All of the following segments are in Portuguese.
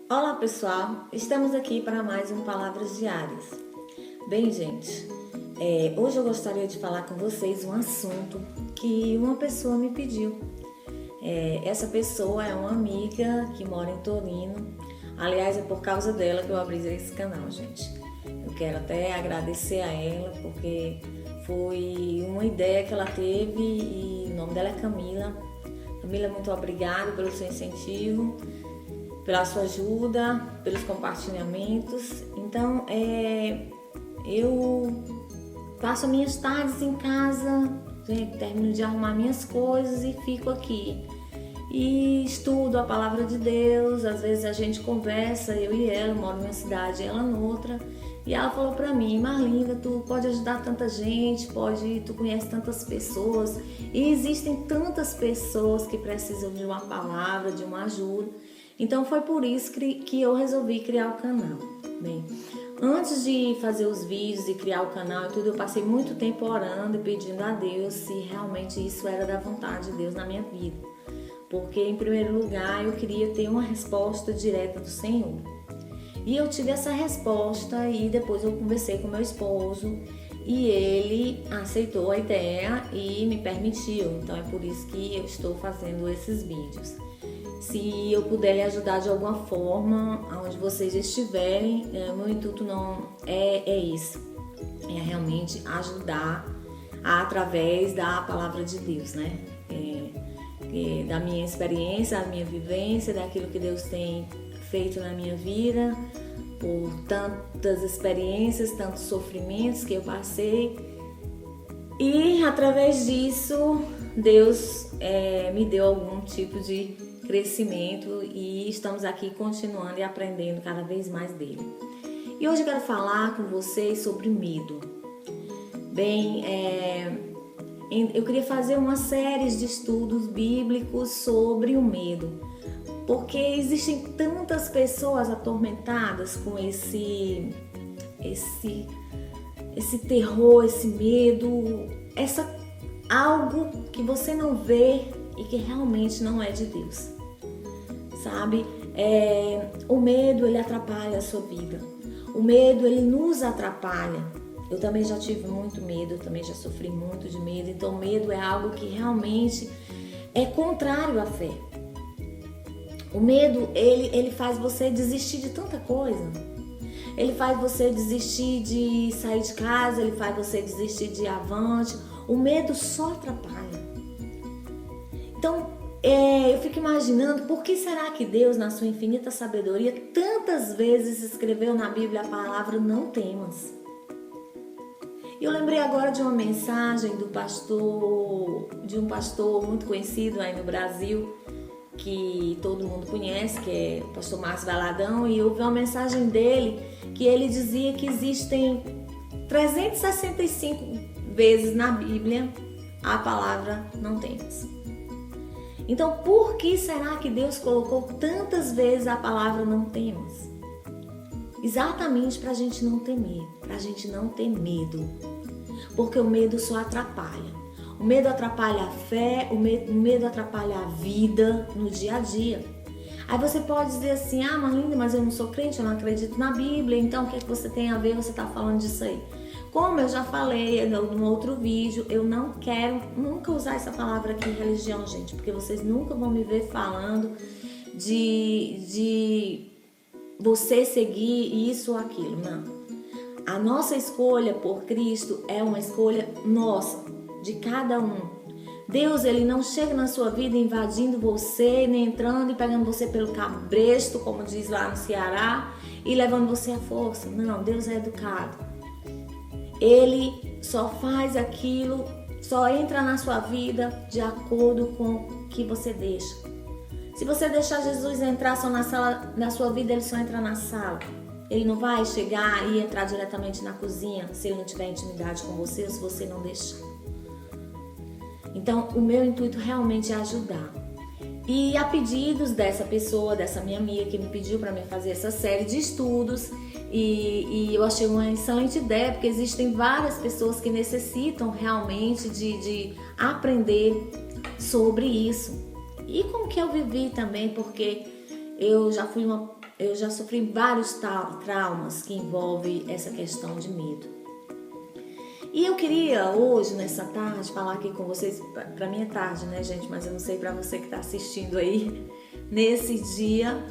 Olá pessoal, estamos aqui para mais um Palavras Diárias. Bem, gente, hoje eu gostaria de falar com vocês um assunto que uma pessoa me pediu. Essa pessoa é uma amiga que mora em Torino. Aliás, é por causa dela que eu abri esse canal, gente. Eu quero até agradecer a ela porque foi uma ideia que ela teve e o nome dela é Camila. Camila, muito obrigada pelo seu incentivo, pela sua ajuda, pelos compartilhamentos. Então, eu passo minhas tardes em casa, termino de arrumar minhas coisas e fico aqui. E estudo a palavra de Deus. Às vezes a gente conversa, eu e ela, eu moro numa cidade, ela noutra. E ela falou pra mim: Marlinda, tu pode ajudar tanta gente, tu conhece tantas pessoas. E existem tantas pessoas que precisam de uma palavra, de uma ajuda. Então foi por isso que eu resolvi criar o canal. Bem, antes de fazer os vídeos e criar o canal e tudo, eu passei muito tempo orando e pedindo a Deus se realmente isso era da vontade de Deus na minha vida. Porque, em primeiro lugar, eu queria ter uma resposta direta do Senhor. E eu tive essa resposta e depois eu conversei com meu esposo e ele aceitou a ideia e me permitiu. Então é por isso que eu estou fazendo esses vídeos. Se eu puder lhe ajudar de alguma forma, aonde vocês estiverem, meu intuito não é isso. É realmente ajudar através da palavra de Deus, né? Da minha experiência, da minha vivência, daquilo que Deus tem feito na minha vida, por tantas experiências, tantos sofrimentos que eu passei. E através disso, Deus me deu algum tipo de crescimento e estamos aqui continuando e aprendendo cada vez mais dele. E hoje eu quero falar com vocês sobre medo. Bem, eu queria fazer uma série de estudos bíblicos sobre o medo, porque existem tantas pessoas atormentadas com esse terror, esse medo, algo que você não vê e que realmente não é de Deus, sabe? O medo, ele atrapalha a sua vida. O medo, ele nos atrapalha. Eu também já tive muito medo, eu também já sofri muito de medo. Então, o medo é algo que realmente é contrário à fé. O medo, ele faz você desistir de tanta coisa. Ele faz você desistir de sair de casa, ele faz você desistir de ir avante. O medo só atrapalha. Então, eu fico imaginando por que será que Deus, na sua infinita sabedoria, tantas vezes escreveu na Bíblia a palavra não temas. E eu lembrei agora de uma mensagem de um pastor muito conhecido aí no Brasil, que todo mundo conhece, que é o pastor Márcio Valadão, e eu vi uma mensagem dele que ele dizia que existem 365 vezes na Bíblia a palavra não temas. Então, por que será que Deus colocou tantas vezes a palavra não temas? Exatamente para a gente não temer, para a gente não ter medo. Porque o medo só atrapalha. O medo atrapalha a fé, o medo atrapalha a vida no dia a dia. Aí você pode dizer assim: ah, Marlinda, mas eu não sou crente, eu não acredito na Bíblia, então o que é que você tem a ver, você está falando disso aí? Como eu já falei num outro vídeo, eu não quero nunca usar essa palavra aqui, religião, gente, porque vocês nunca vão me ver falando de você seguir isso ou aquilo, não. A nossa escolha por Cristo é uma escolha nossa, de cada um. Deus, ele não chega na sua vida invadindo você, nem entrando e pegando você pelo cabresto, como diz lá no Ceará, e levando você à força. Não, Deus é educado. Ele só faz aquilo, só entra na sua vida de acordo com o que você deixa. Se você deixar Jesus entrar só na sala da sua vida, ele só entra na sala. Ele não vai chegar e entrar diretamente na cozinha se ele não tiver intimidade com você ou se você não deixar. Então, o meu intuito realmente é ajudar. E a pedidos dessa pessoa, dessa minha amiga que me pediu para mim fazer essa série de estudos, e eu achei uma excelente ideia, porque existem várias pessoas que necessitam realmente de aprender sobre isso. E como que eu vivi também, porque eu já sofri vários traumas que envolvem essa questão de medo. E eu queria hoje, nessa tarde, falar aqui com vocês, para mim é tarde, né, gente? Mas eu não sei para você que está assistindo aí, nesse dia,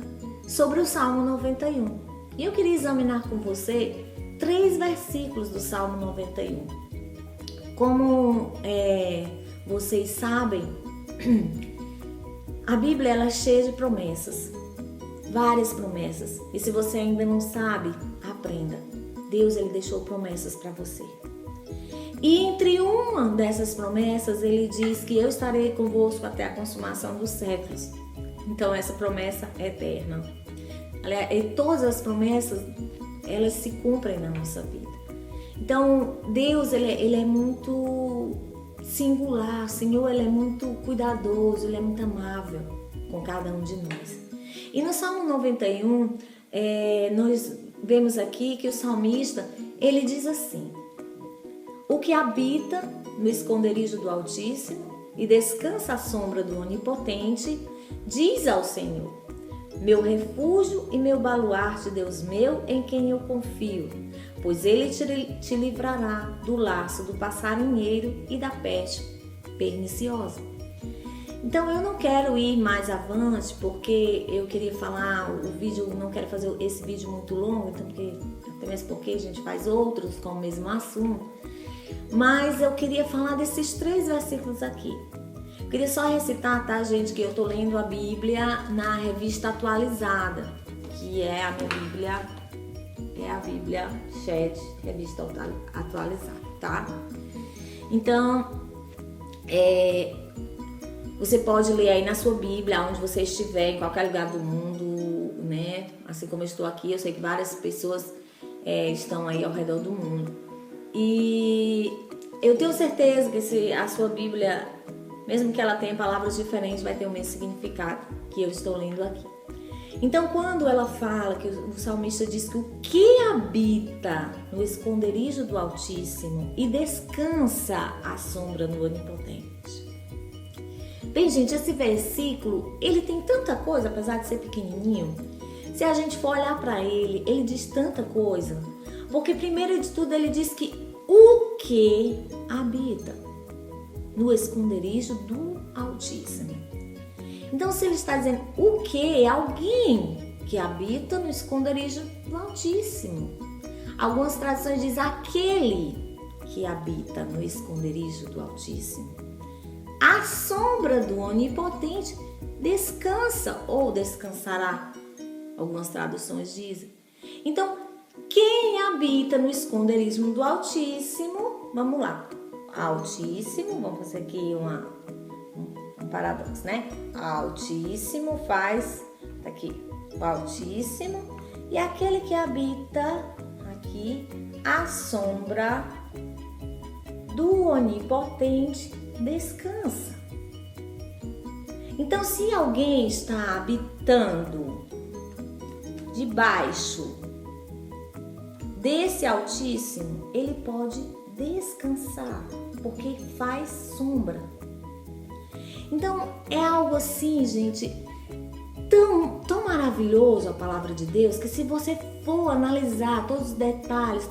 sobre o Salmo 91. E eu queria examinar com você 3 versículos do Salmo 91. Como vocês sabem, a Bíblia ela é cheia de promessas, várias promessas. E se você ainda não sabe, aprenda. Deus ele deixou promessas para você. E entre uma dessas promessas, ele diz que eu estarei convosco até a consumação dos séculos. Então essa promessa é eterna. E todas as promessas, elas se cumprem na nossa vida. Então Deus ele é muito singular, o Senhor ele é muito cuidadoso, ele é muito amável com cada um de nós. E no Salmo 91, nós vemos aqui que o salmista, ele diz assim: o que habita no esconderijo do Altíssimo e descansa à sombra do Onipotente, diz ao Senhor: meu refúgio e meu baluarte, Deus meu, em quem eu confio, pois ele te livrará do laço do passarinheiro e da peste perniciosa. Então eu não quero ir mais avante, porque eu queria falar, o vídeo, não quero fazer esse vídeo muito longo, então até mesmo porque a gente faz outros com o mesmo assunto. Mas eu queria falar desses 3 versículos aqui. Eu queria só recitar, tá, gente, que eu tô lendo a Bíblia na revista atualizada, que é a minha Bíblia, é a Bíblia Chat, revista atualizada, tá? Então, você pode ler aí na sua Bíblia, onde você estiver, em qualquer lugar do mundo, né? Assim como eu estou aqui, eu sei que várias pessoas estão aí ao redor do mundo. E eu tenho certeza que a sua Bíblia, mesmo que ela tenha palavras diferentes, vai ter o mesmo significado que eu estou lendo aqui. Então, quando ela fala, que o salmista diz que o que habita no esconderijo do Altíssimo e descansa à sombra do Onipotente. Bem, gente, esse versículo, ele tem tanta coisa, apesar de ser pequenininho. Se a gente for olhar para ele diz tanta coisa. Porque primeiro de tudo ele diz que o que habita no esconderijo do Altíssimo. Então se ele está dizendo o que, é alguém que habita no esconderijo do Altíssimo. Algumas traduções dizem aquele que habita no esconderijo do Altíssimo. A sombra do Onipotente descansa ou descansará. Algumas traduções dizem. Então, quem habita no esconderijo do Altíssimo, vamos lá, Altíssimo, vamos fazer aqui um paradoxo, né? Altíssimo faz, tá aqui, o Altíssimo, e aquele que habita aqui, a sombra do Onipotente descansa. Então, se alguém está habitando debaixo desse Altíssimo, ele pode descansar, porque faz sombra. Então, é algo assim, gente, tão maravilhoso a palavra de Deus, que se você for analisar todos os detalhes,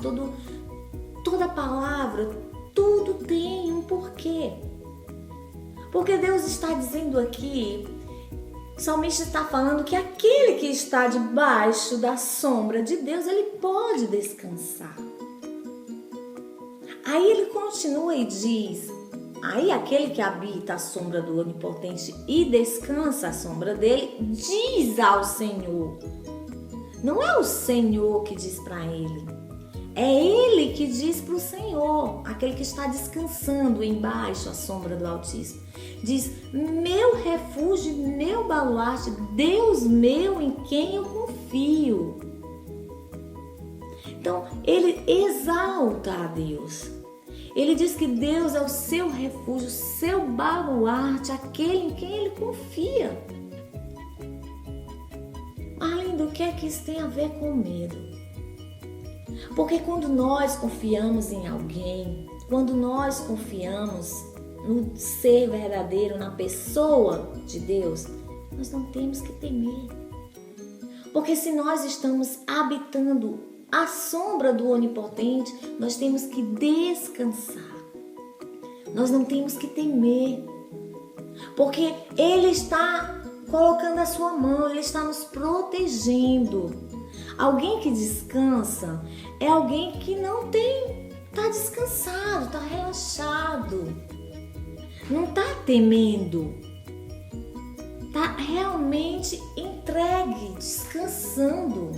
toda a palavra, tudo tem um porquê. Porque Deus está dizendo aqui, o salmista está falando que aquele que está debaixo da sombra de Deus, ele pode descansar. Aí ele continua e diz, aí aquele que habita a sombra do Onipotente e descansa à sombra dele, diz ao Senhor. Não é o Senhor que diz para ele, é ele que diz para o Senhor, aquele que está descansando embaixo à sombra do Altíssimo. Diz, meu refúgio, meu baluarte, Deus meu em quem eu confio. Então, ele exalta a Deus. Ele diz que Deus é o seu refúgio, seu baluarte, aquele em quem ele confia. Além do que é que isso tem a ver com medo? Porque quando nós confiamos em alguém, quando nós confiamos no ser verdadeiro, na pessoa de Deus, nós não temos que temer. Porque se nós estamos habitando a sombra do Onipotente, nós temos que descansar. Nós não temos que temer. Porque Ele está colocando a sua mão, Ele está nos protegendo. Alguém que descansa é alguém que não está descansado, está relaxado, não está temendo, está realmente entregue, descansando.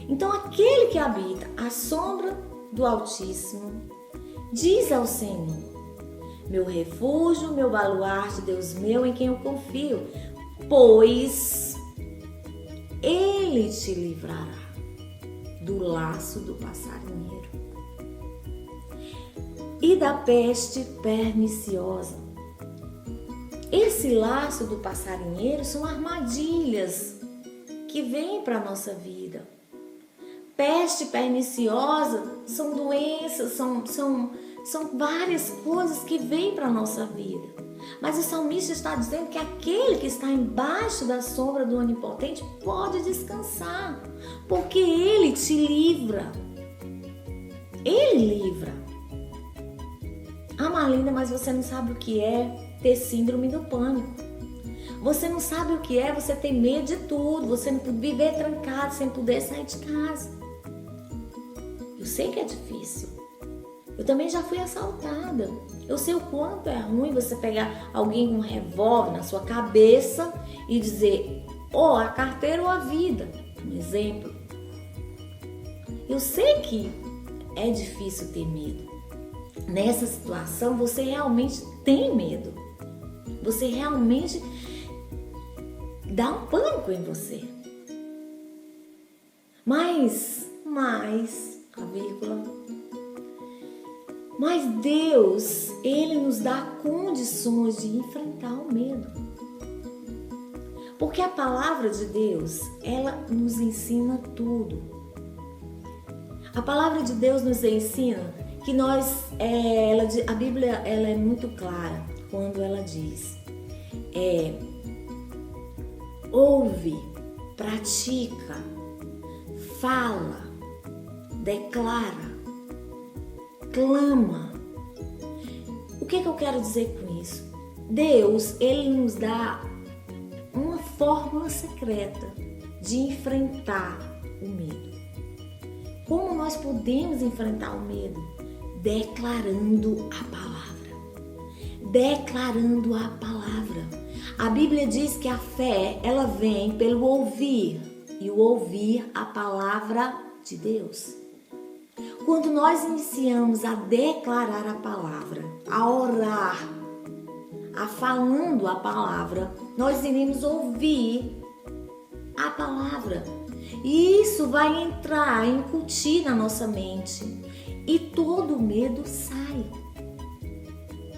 Então aquele que habita a sombra do Altíssimo diz ao Senhor: meu refúgio, meu baluarte, Deus meu, em quem eu confio, pois Ele te livrará do laço do passarinheiro e da peste perniciosa. Esse laço do passarinheiro são armadilhas que vêm para a nossa vida. Peste perniciosa são doenças, são várias coisas que vêm para a nossa vida. Mas o salmista está dizendo que aquele que está embaixo da sombra do Onipotente pode descansar, porque Ele te livra. Ele livra. Ah, Marlinda, mas você não sabe o que é ter síndrome do pânico. Você não sabe o que é você ter medo de tudo, você não viver trancado sem poder sair de casa. Eu sei que é difícil. Eu também já fui assaltada. Eu sei o quanto é ruim você pegar alguém com um revólver na sua cabeça e dizer, a carteira ou a vida. Um exemplo. Eu sei que é difícil ter medo. Nessa situação, você realmente tem medo. Você realmente dá um pânico em você. Mas, a vírgula... Mas Deus, Ele nos dá condições de enfrentar o medo. Porque a palavra de Deus, ela nos ensina tudo. A palavra de Deus nos ensina que a Bíblia ela é muito clara quando ela diz, ouve, pratica, fala, declara, clama. O que eu quero dizer com isso? Deus, Ele nos dá uma fórmula secreta de enfrentar o medo. Como nós podemos enfrentar o medo? Declarando a palavra. Declarando a palavra. A Bíblia diz que a fé, ela vem pelo ouvir, e o ouvir a palavra de Deus. Quando nós iniciamos a declarar a palavra, a orar, a falando a palavra, nós iremos ouvir a palavra. E isso vai entrar, incutir na nossa mente. E todo medo sai.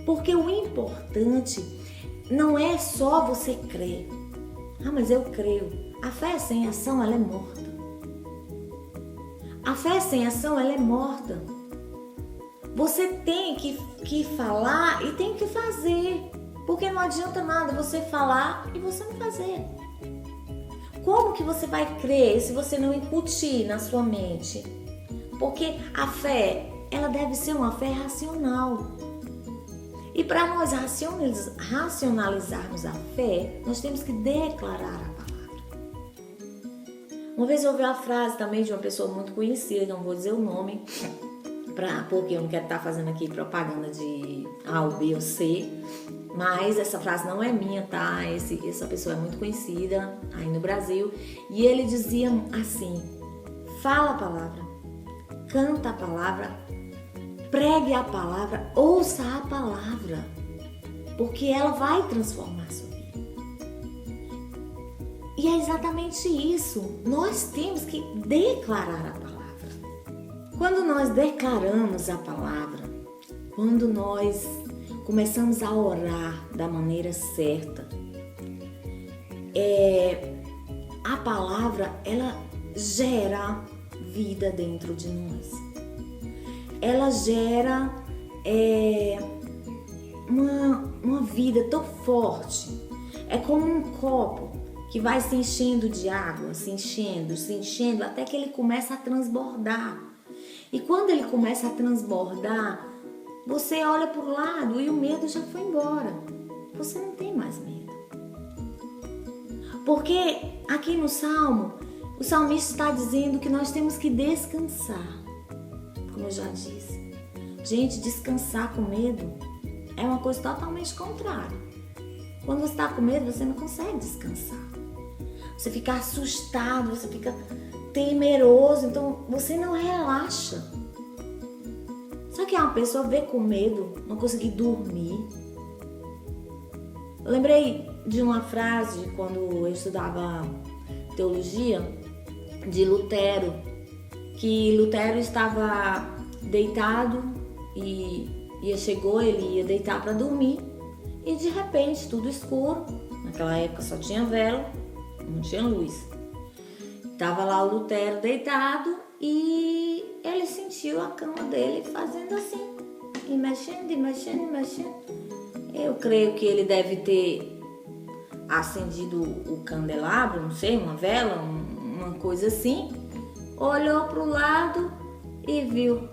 Porque o importante não é só você crer. Ah, mas eu creio. A fé sem ação, ela é morta. A fé sem ação, ela é morta. Você tem que falar e tem que fazer. Porque não adianta nada você falar e você não fazer. Como que você vai crer se você não incutir na sua mente? Porque a fé, ela deve ser uma fé racional. E para nós racionalizarmos a fé, nós temos que declarar a palavra. Uma vez eu ouvi a frase também de uma pessoa muito conhecida, não vou dizer o nome, porque eu não quero estar fazendo aqui propaganda de A ou B ou C, mas essa frase não é minha, tá? Essa pessoa é muito conhecida aí no Brasil, e ele dizia assim: fala a palavra, canta a palavra, pregue a palavra, ouça a palavra, porque ela vai transformar a sua vida. E é exatamente isso, nós temos que declarar a palavra. Quando nós declaramos a palavra, quando nós começamos a orar da maneira certa, a palavra, ela gera vida dentro de nós. Ela gera uma vida tão forte. É como um copo que vai se enchendo de água, se enchendo, até que ele começa a transbordar. E quando ele começa a transbordar, você olha para o lado e o medo já foi embora. Você não tem mais medo. Porque aqui no Salmo, o salmista está dizendo que nós temos que descansar. Como eu já disse. Gente, descansar com medo é uma coisa totalmente contrária. Quando você está com medo, você não consegue descansar. Você fica assustado, você fica temeroso, então você não relaxa. Sabe que uma pessoa vê com medo, não conseguir dormir? Eu lembrei de uma frase quando eu estudava teologia de Lutero, que Lutero estava deitado e ele ia deitar para dormir e de repente tudo escuro, naquela época só tinha vela, não tinha luz. Tava lá o Lutero deitado e ele sentiu a cama dele fazendo assim, e mexendo. Eu creio que ele deve ter acendido o candelabro, não sei, uma vela, uma coisa assim. Olhou pro lado e viu.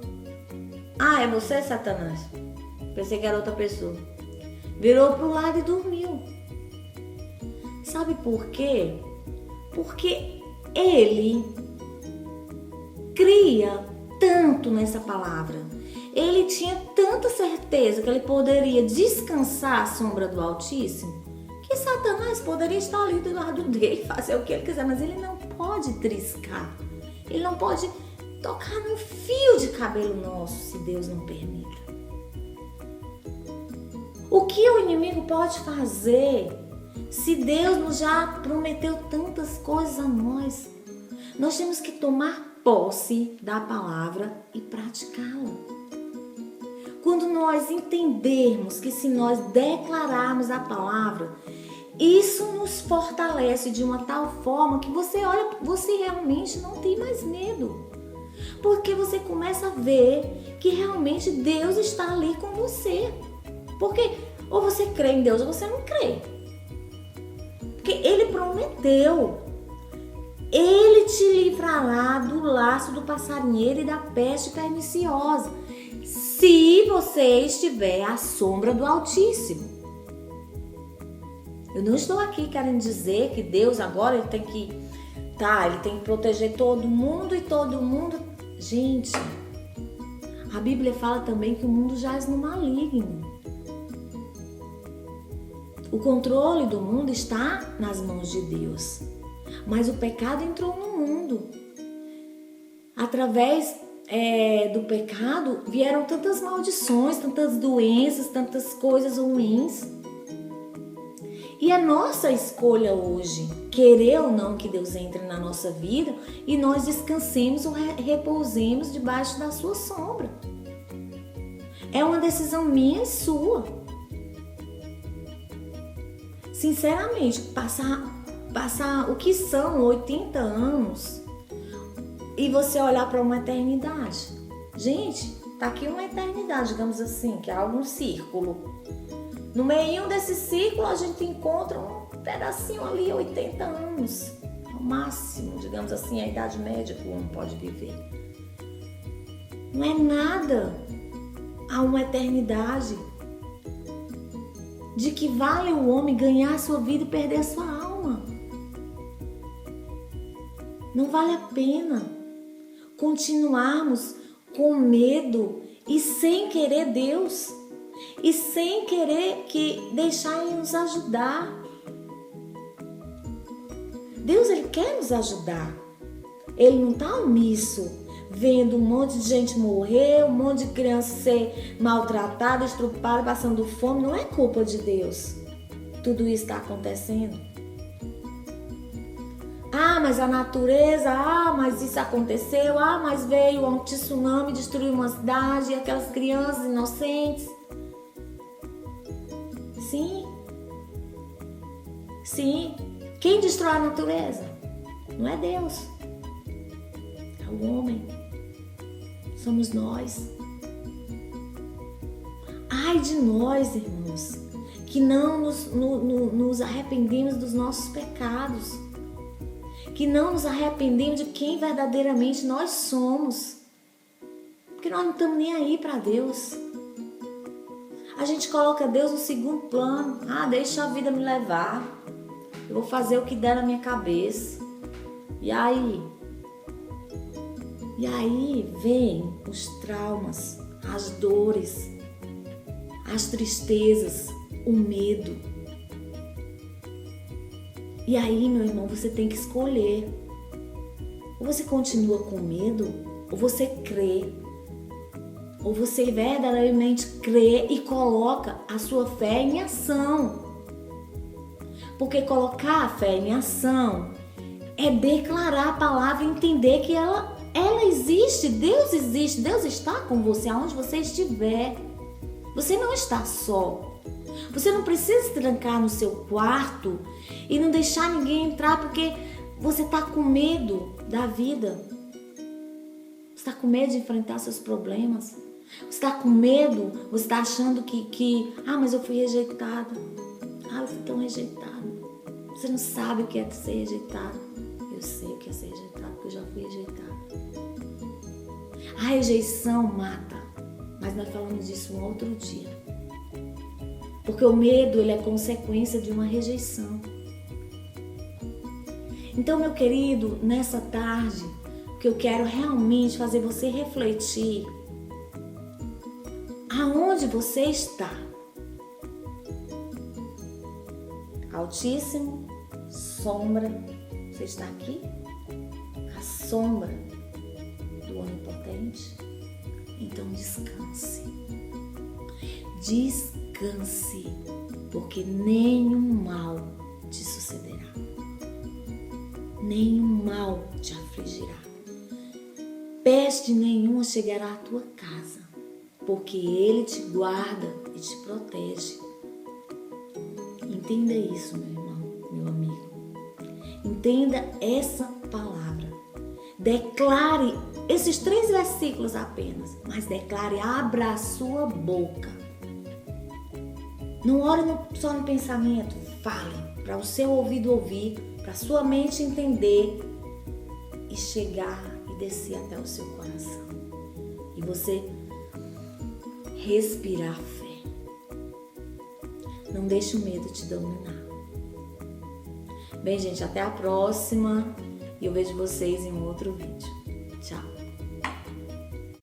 Ah, é você, Satanás? Pensei que era outra pessoa. Virou pro lado e dormiu. Sabe por quê? Porque ele cria tanto nessa palavra. Ele tinha tanta certeza que ele poderia descansar à sombra do Altíssimo, que Satanás poderia estar ali do lado dele, fazer o que ele quiser, mas ele não pode triscar. Ele não pode tocar no fio de cabelo nosso, se Deus não permita. O que o inimigo pode fazer se Deus nos já prometeu tantas coisas a nós? Nós temos que tomar posse da palavra e praticá-la. Quando nós entendermos que se nós declararmos a palavra, isso nos fortalece de uma tal forma que você realmente não tem mais medo. Porque você começa a ver que realmente Deus está ali com você. Porque ou você crê em Deus ou você não crê. Porque Ele prometeu. Ele te livrará do laço do passarinheiro e da peste perniciosa, se você estiver à sombra do Altíssimo. Eu não estou aqui querendo dizer que Deus agora ele tem que proteger todo mundo e todo mundo. Gente, a Bíblia fala também que o mundo jaz no maligno. O controle do mundo está nas mãos de Deus. Mas o pecado entrou no mundo. Através do pecado vieram tantas maldições, tantas doenças, tantas coisas ruins. E é nossa escolha hoje, querer ou não que Deus entre na nossa vida e nós descansemos ou repousemos debaixo da sua sombra. É uma decisão minha e sua. Sinceramente, passar o que são 80 anos e você olhar para uma eternidade. Gente, tá aqui uma eternidade, digamos assim, que é algum círculo. No meio desse círculo a gente encontra um pedacinho ali, 80 anos. Ao máximo, digamos assim, a idade média que o homem pode viver. Não é nada a uma eternidade. De que vale o homem ganhar a sua vida e perder a sua alma? Não vale a pena continuarmos com medo e sem querer Deus e sem querer deixar Ele nos ajudar. Deus, Ele quer nos ajudar. Ele não está omisso, vendo um monte de gente morrer, um monte de criança ser maltratada, estrupada, passando fome. Não é culpa de Deus. Tudo isso está acontecendo. Ah, mas a natureza, mas isso aconteceu, mas veio um tsunami, destruiu uma cidade e aquelas crianças inocentes. Sim. Quem destrói a natureza? Não é Deus. É o homem. Somos nós. Ai de nós, irmãos, que não nos arrependemos dos nossos pecados, que não nos arrependemos de quem verdadeiramente nós somos, porque nós não estamos nem aí para Deus. A gente coloca Deus no segundo plano. Deixa a vida me levar, eu vou fazer o que der na minha cabeça. E aí vem os traumas, as dores, as tristezas, o medo. E aí, meu irmão, você tem que escolher. Ou você continua com medo, ou você crê. Ou você verdadeiramente crê e coloca a sua fé em ação. Porque colocar a fé em ação é declarar a palavra e entender que ela existe, Deus está com você aonde você estiver. Você não está só. Você não precisa se trancar no seu quarto e não deixar ninguém entrar porque você está com medo da vida. Você está com medo de enfrentar seus problemas. Você está com medo, você está achando mas eu fui rejeitado. Eu fui tão rejeitado. Você não sabe o que é ser rejeitado. Eu sei o que é ser rejeitado, porque eu já fui rejeitado. A rejeição mata, mas nós falamos disso um outro dia. Porque o medo, ele é consequência de uma rejeição. Então, meu querido, nessa tarde, o que eu quero realmente fazer você refletir, aonde você está? Altíssimo, sombra, você está aqui? A sombra do Onipotente? Então descanse. Descanse, porque nenhum mal te sucederá. Nenhum mal te afligirá. Peste nenhuma chegará à tua casa, porque Ele te guarda e te protege. Entenda isso, meu irmão, meu amigo. Entenda essa palavra. Declare esses 3 versículos apenas, mas declare, abra a sua boca. Não ore só no pensamento, fale para o seu ouvido ouvir, para a sua mente entender e chegar e descer até o seu coração. E você respirar fé. Não deixe o medo te dominar. Bem, gente, até a próxima e eu vejo vocês em um outro vídeo. Tchau!